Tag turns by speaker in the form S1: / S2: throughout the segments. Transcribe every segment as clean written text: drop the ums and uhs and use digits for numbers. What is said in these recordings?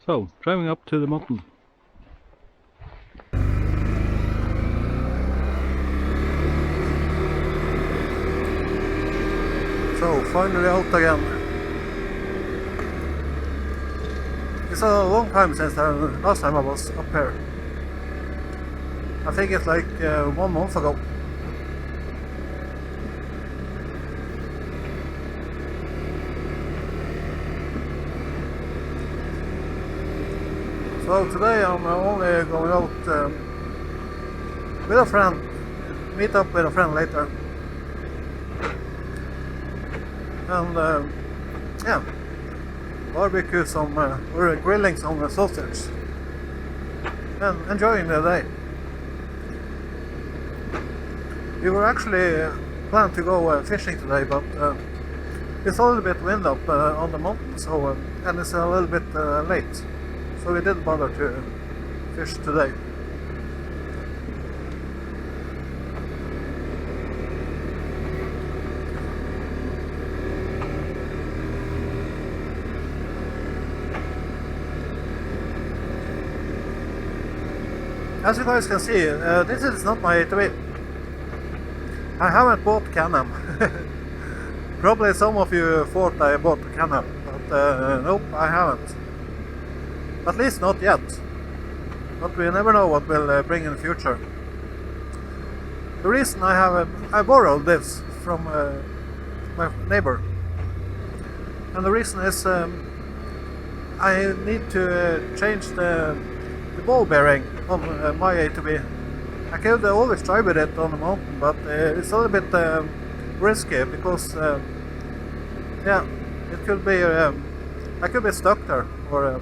S1: So, driving up to the mountain. So, finally out again. It's a long time since last time I was up here. I think it's like 1 month ago. So today I'm only going out with a friend, meet up with a friend later, and yeah, barbecue some, we're grilling some sausage and enjoying the day. We were actually planned to go fishing today, but it's a little bit wind up on the mountain, so and it's a little bit late. So we didn't bother to fish today. As you guys can see, this is not my ATV. I haven't bought CAN-AM. Probably some of you thought I bought CAN-AM, but nope, I haven't. At least not yet, but we never know what will bring in the future. The reason I borrowed this from my neighbor, and the reason is I need to change the ball bearing on my ATV. I could always drive with it on the mountain, but it's a little bit risky because yeah, it could be I could be stuck there, or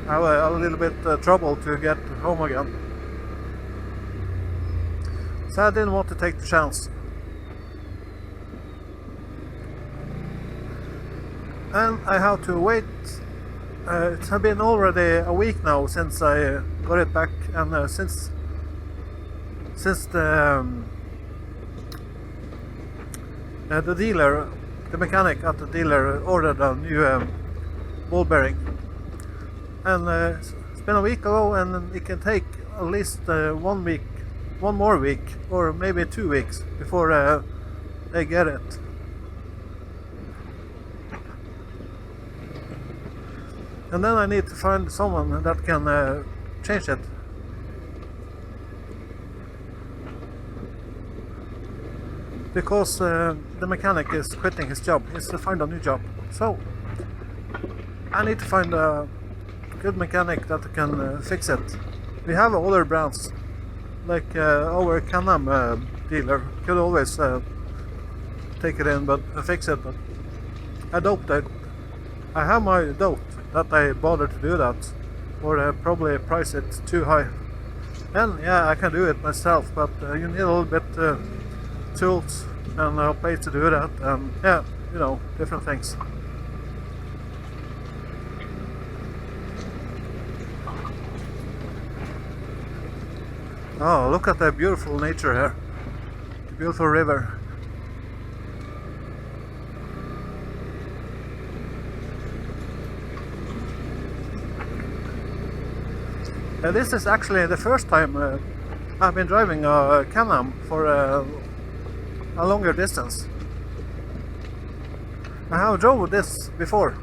S1: have a little bit trouble to get home again. So I didn't want to take the chance. And I have to wait. It has been already a week now since I got it back, and since the dealer, the mechanic at the dealer ordered a new ball bearing. And it's been a week ago, and it can take at least 1 week, one more week, or maybe 2 weeks before they get it. And then I need to find someone that can change it. Because the mechanic is quitting his job, he's to find a new job. So I need to find a good mechanic that can fix it. We have other brands, like our CAN-AM dealer could always take it in but fix it, but I doubt that. I have my doubt that I bother to do that, or probably price it too high. And yeah, I can do it myself, but you need a little bit tools and a place to do that, and yeah, you know, different things. Oh, look at the beautiful nature here. The beautiful river. This is actually the first time I've been driving a CAN-AM for a longer distance. I have drove this before,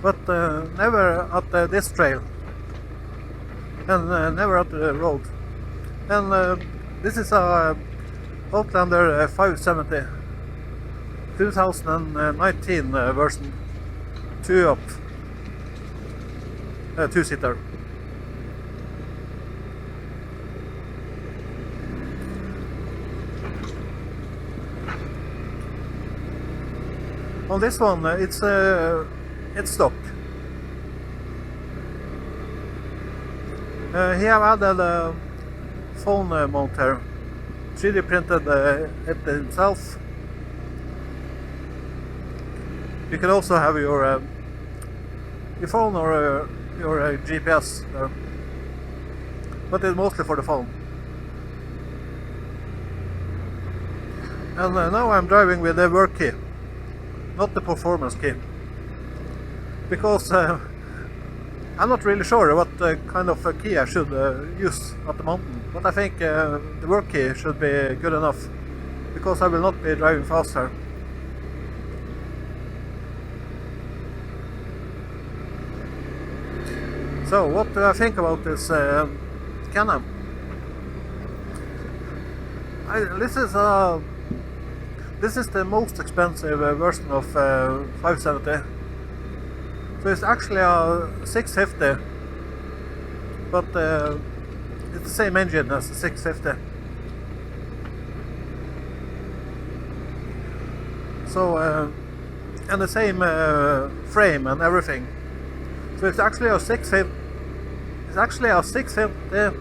S1: but never at this trail. And never at the road. And this is a Outlander 570 2019 version 2-up 2-seater. On this one it's stock. He have added a phone mount here, 3D printed it himself. You can also have your phone or your GPS there, but it's mostly for the phone. And now I'm driving with the work key, not the performance key. because I'm not really sure what kind of key I should use at the mountain, but I think the work key should be good enough, because I will not be driving faster. So what do I think about this Can-Am? This is the most expensive version of 570. So it's actually a 650, but it's the same engine as the 650. So and the same frame and everything. So it's actually a 650. It's actually a 650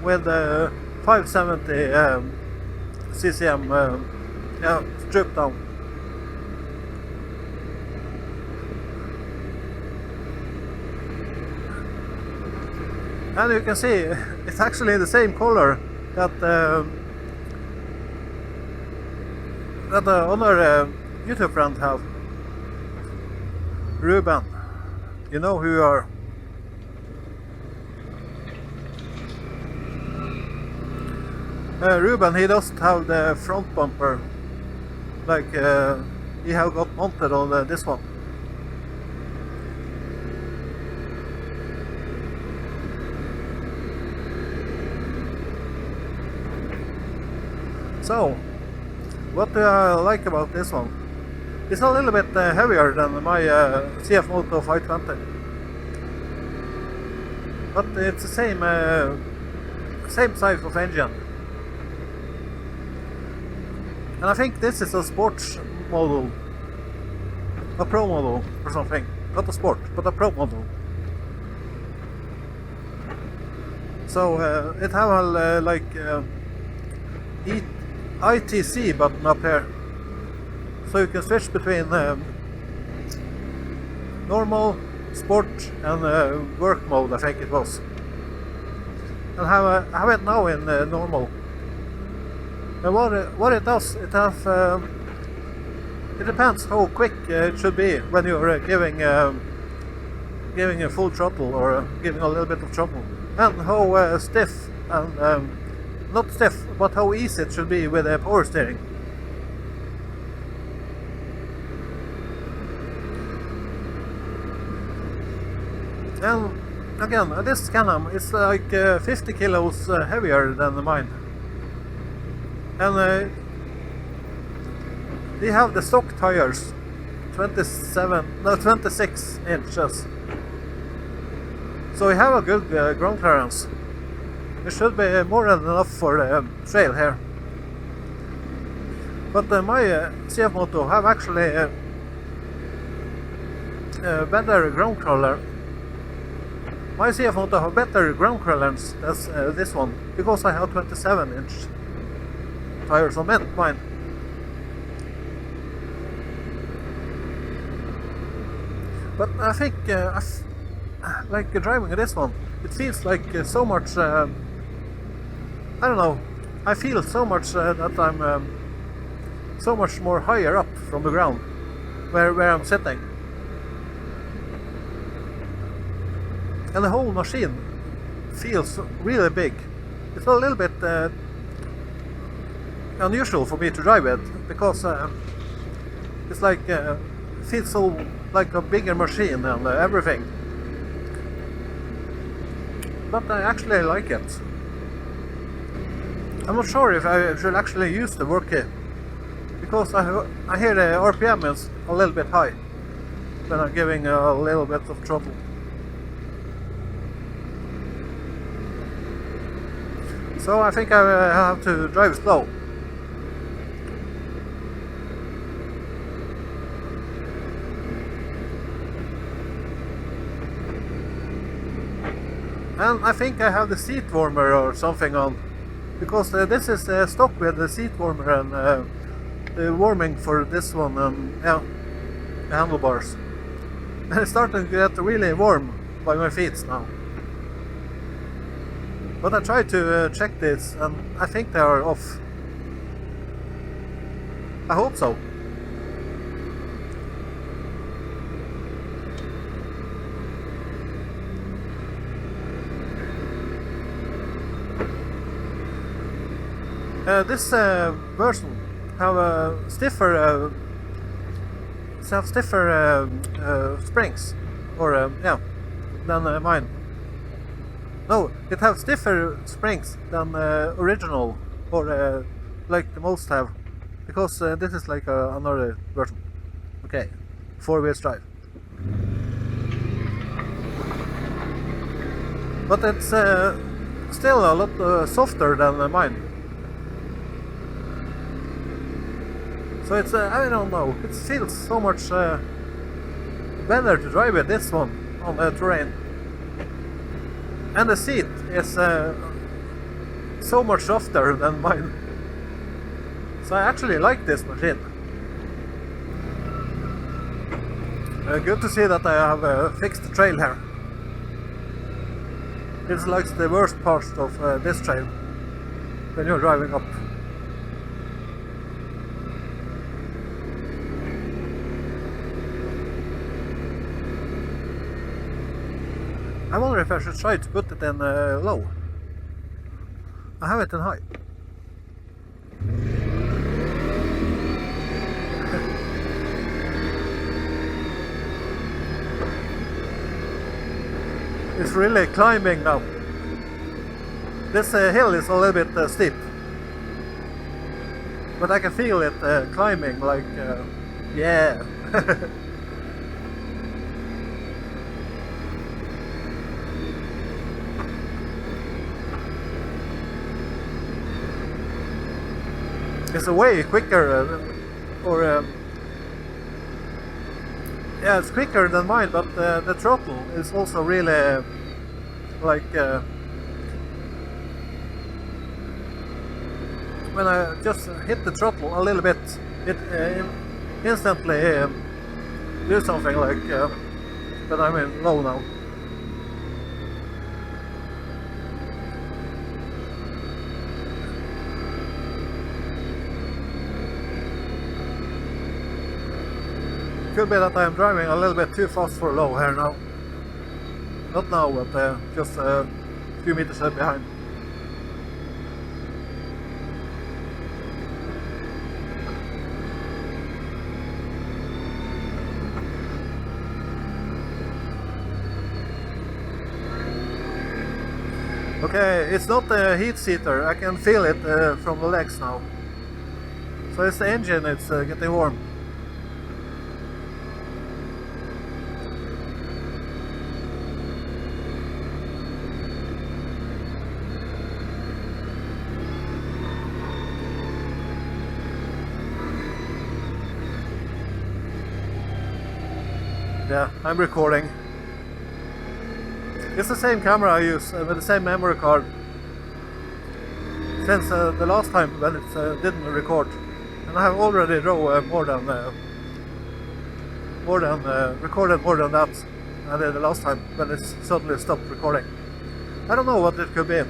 S1: with 570 CCM stripped down. And you can see it's actually the same color that the other YouTube friend have. Ruben, you know who you are. Ruben, he doesn't have the front bumper like he have got mounted on this one. So, what do I like about this one? It's a little bit heavier than my CFMOTO 520, but it's the same size of engine. And I think this is a sports model, a pro model or something. Not a sport, but a pro model. So it have a ITC button up here, so you can switch between normal, sport and work mode, I think it was. And have it now in normal. And what it does, it depends how quick it should be when you're giving a full throttle or giving a little bit of throttle, and how stiff and not stiff, but how easy it should be with power steering. And again, this Can-Am is like 50 kilos heavier than mine. And they have the stock tires, 26 inches. So we have a good ground clearance. It should be more than enough for the trail here. But my CFMOTO have actually better ground crawler. My CFMOTO have better ground clearance than this one, because I have 27-inch tires on mine. But I think like driving this one, it feels like so much. I don't know. I feel so much that I'm so much more higher up from the ground, where I'm sitting, and the whole machine feels really big. It's a little bit unusual for me to drive it, because it's like feels so like a bigger machine and everything. But I actually like it. I'm not sure if I should actually use the work key, because I hear the RPM is a little bit high when I'm giving a little bit of throttle. So I think I have to drive slow. And I think I have the seat warmer or something on, because this is stock with the seat warmer and the warming for this one, and yeah, the handlebars. And it's starting to get really warm by my feet now. But I tried to check this, and I think they are off. I hope so. This version have stiffer springs, or yeah, than mine. No, it have stiffer springs than original, or like the most have, because this is like another version. Okay, 4-wheel drive. But it's still a lot softer than mine. So it's, I don't know, it feels so much better to drive with this one on the terrain. And the seat is so much softer than mine. So I actually like this machine. Good to see that I have fixed the trail here. It's like the worst part of this trail when you're driving up. I wonder if I should try to put it in low. I have it in high. It's really climbing now. This hill is a little bit steep, but I can feel it climbing like, yeah. It's a way quicker, yeah, it's quicker than mine, but the throttle is also really like when I just hit the throttle a little bit, it instantly do something like but I'm in low now. Could be that I'm driving a little bit too fast for low here now. Not now, but just a few meters behind. Okay, it's not a heat seater. I can feel it from the legs now. So it's the engine, it's getting warm. Yeah, I'm recording. It's the same camera I use with the same memory card since the last time when it didn't record, and I have already drove recorded more than that I did the last time when it suddenly stopped recording. I don't know what it could be,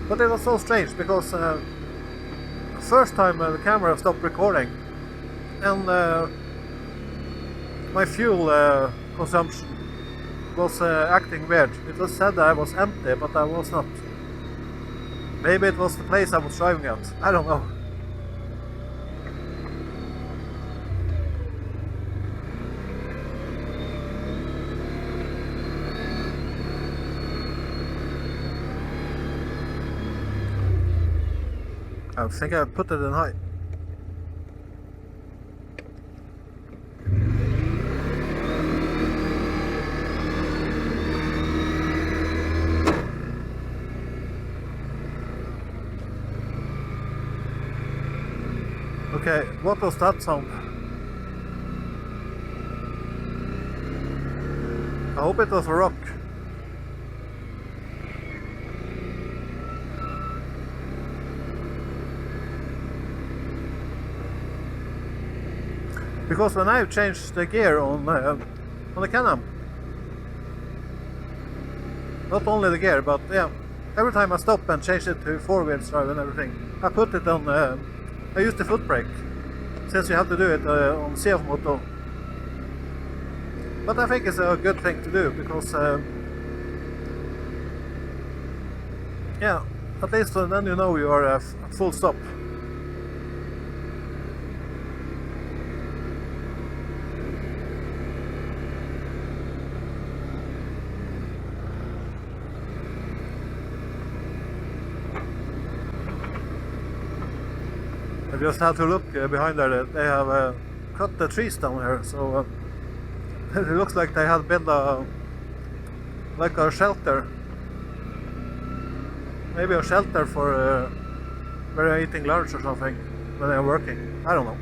S1: but it was so strange because first time the camera stopped recording, and my fuel consumption was acting weird. It was said I was empty, but I was not. Maybe it was the place I was driving at. I don't know. I think I put it in high. Okay, what was that sound? I hope it was a rock. Because when I've changed the gear on the Can-Am, not only the gear, but yeah, every time I stop and change it to 4-wheel drive and everything, I put it on, I use the foot brake, since you have to do it on CFMOTO. But I think it's a good thing to do, because yeah, At least then you know you are at full stop. I just had to look behind there. They have cut the trees down here, so it looks like they had built like a shelter. Maybe a shelter for where they're eating lunch or something when they're working. I don't know.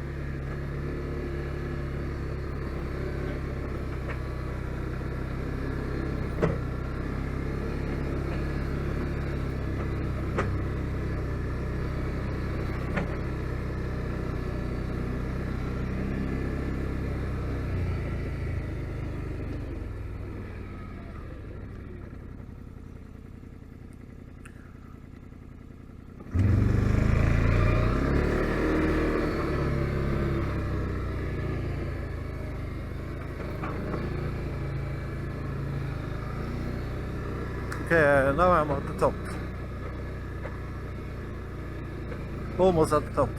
S1: Okay, now I'm at the top. Almost at the top.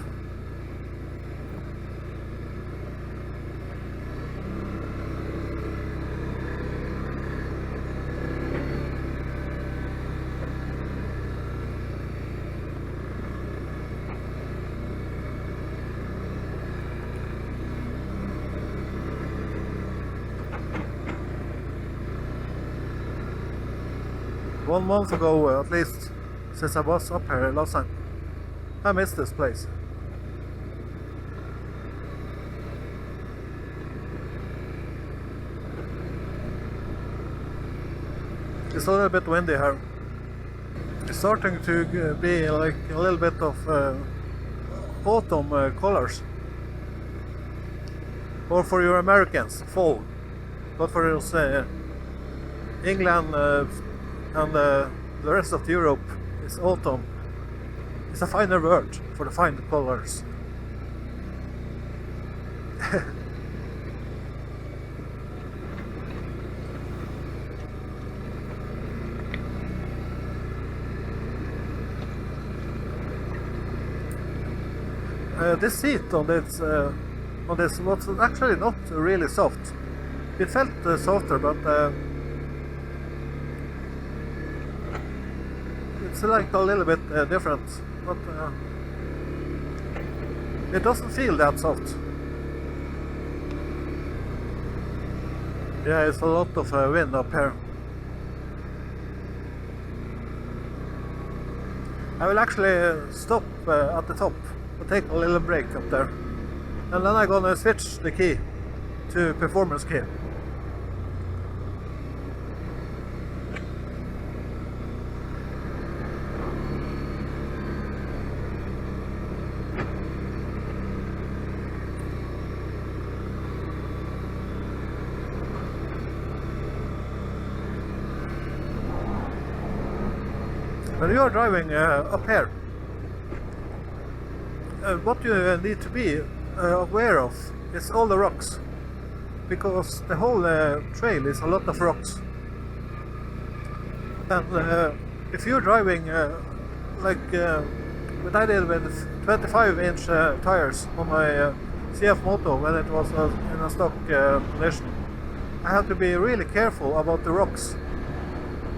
S1: One month ago, at least, since I was up here last time, I missed this place. It's a little bit windy here. It's starting to be like a little bit of autumn colors. Or for your Americans, fall. But for us, England and the rest of Europe, it's autumn. It's a finer word for the fine colors. This seat on this was actually not really soft. It felt softer, but it's like a little bit different. But it doesn't feel that soft. Yeah, it's a lot of wind up here. I will actually stop at the top and take a little break up there. And then I'm gonna switch the key to performance key. When you are driving up here, what you need to be aware of is all the rocks, because the whole trail is a lot of rocks. And if you're driving like what I did with 25-inch tires on my CFMOTO when it was in a stock condition, I had to be really careful about the rocks,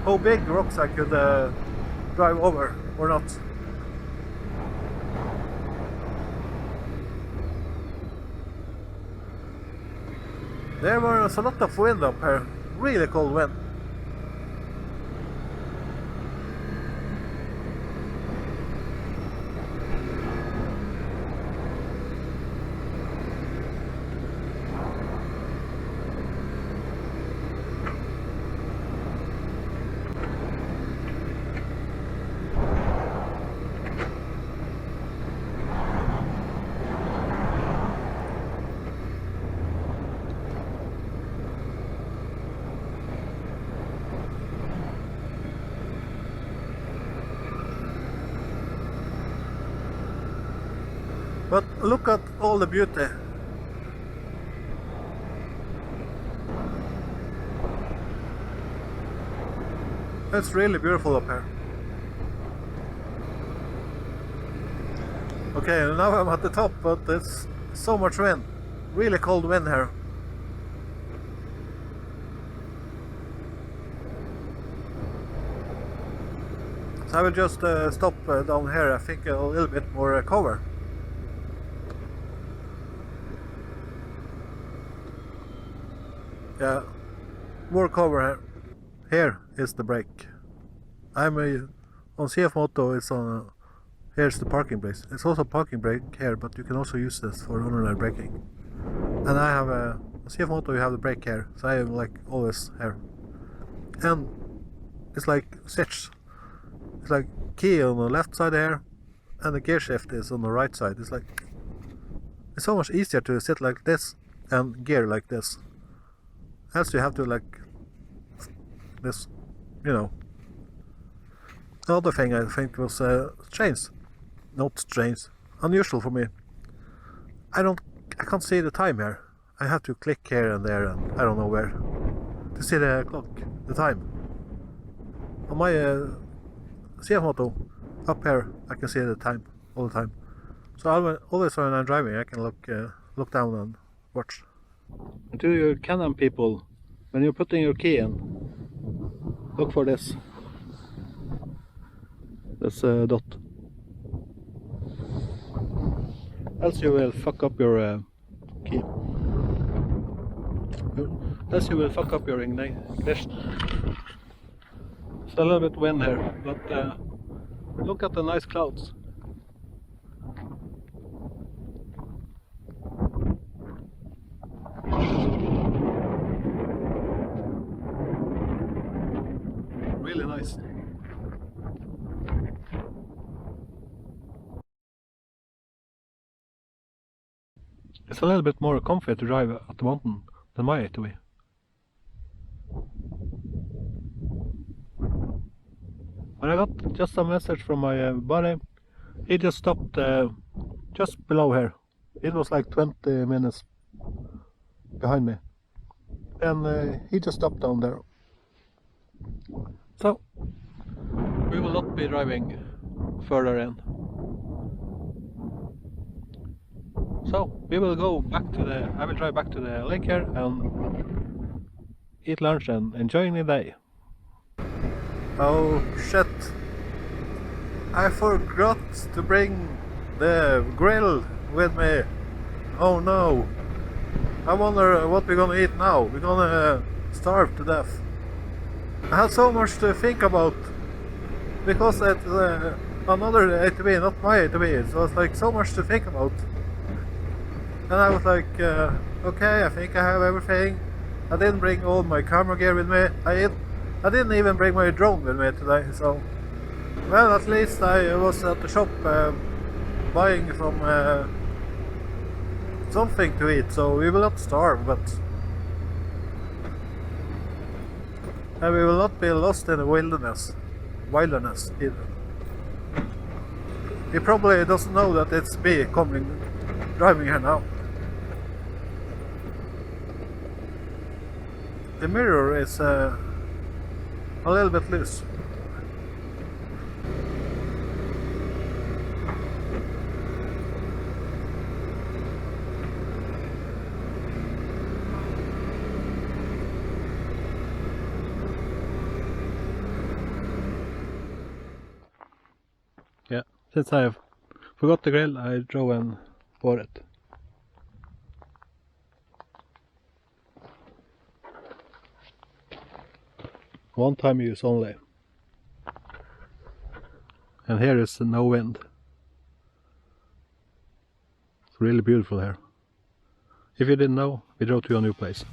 S1: how big rocks I could drive over or not. There was a lot of wind up here, really cold wind. But look at all the beauty. It's really beautiful up here. Okay, now I'm at the top, but it's so much wind. Really cold wind here. So I will just stop down here, I think a little bit more cover. Yeah, more cover here. Here is the brake. I'm on CFMOTO, it's on here's the parking brake. It's also parking brake here, but you can also use this for ordinary braking. And I have on CFMOTO you have the brake here, so I am like always here. And it's like switch. It's like key on the left side here, and the gear shift is on the right side. It's so much easier to sit like this and gear like this. Else you have to like this, you know. Another thing I think was strange, not strange, unusual for me. I can't see the time here. I have to click here and there, and I don't know where to see the clock, the time. On my CFMOTO up here, I can see the time all the time. So always when I'm driving, I can look down and watch. And to your CAN-AM people, when you're putting your key in, look for this dot. Else you will fuck up your key. Else you will fuck up your ignition. It's a little bit wind here, but look at the nice clouds. Really nice. It's a little bit more comfy to drive at the mountain than my ATV. When I got just a message from my buddy, he just stopped just below here. It was like 20 minutes behind me. And he just stopped down there. So, we will not be driving further in. So, we will go back to I will drive back to the lake here and eat lunch and enjoy the day. Oh shit! I forgot to bring the grill with me. Oh no! I wonder what we're gonna eat now. We're gonna starve to death. I had so much to think about because it's another ATV, not my ATV. So it's like so much to think about. And I was like, okay, I think I have everything. I didn't bring all my camera gear with me. I didn't even bring my drone with me today, so... Well, at least I was at the shop buying some something to eat, so we will not starve, but... And we will not be lost in the wilderness either. He probably doesn't know that it's me driving here now. The mirror is a little bit loose. Yeah, since I forgot the grill, I drove and bought it. One time use only. And here is no wind. It's really beautiful here. If you didn't know, we drove to a new place.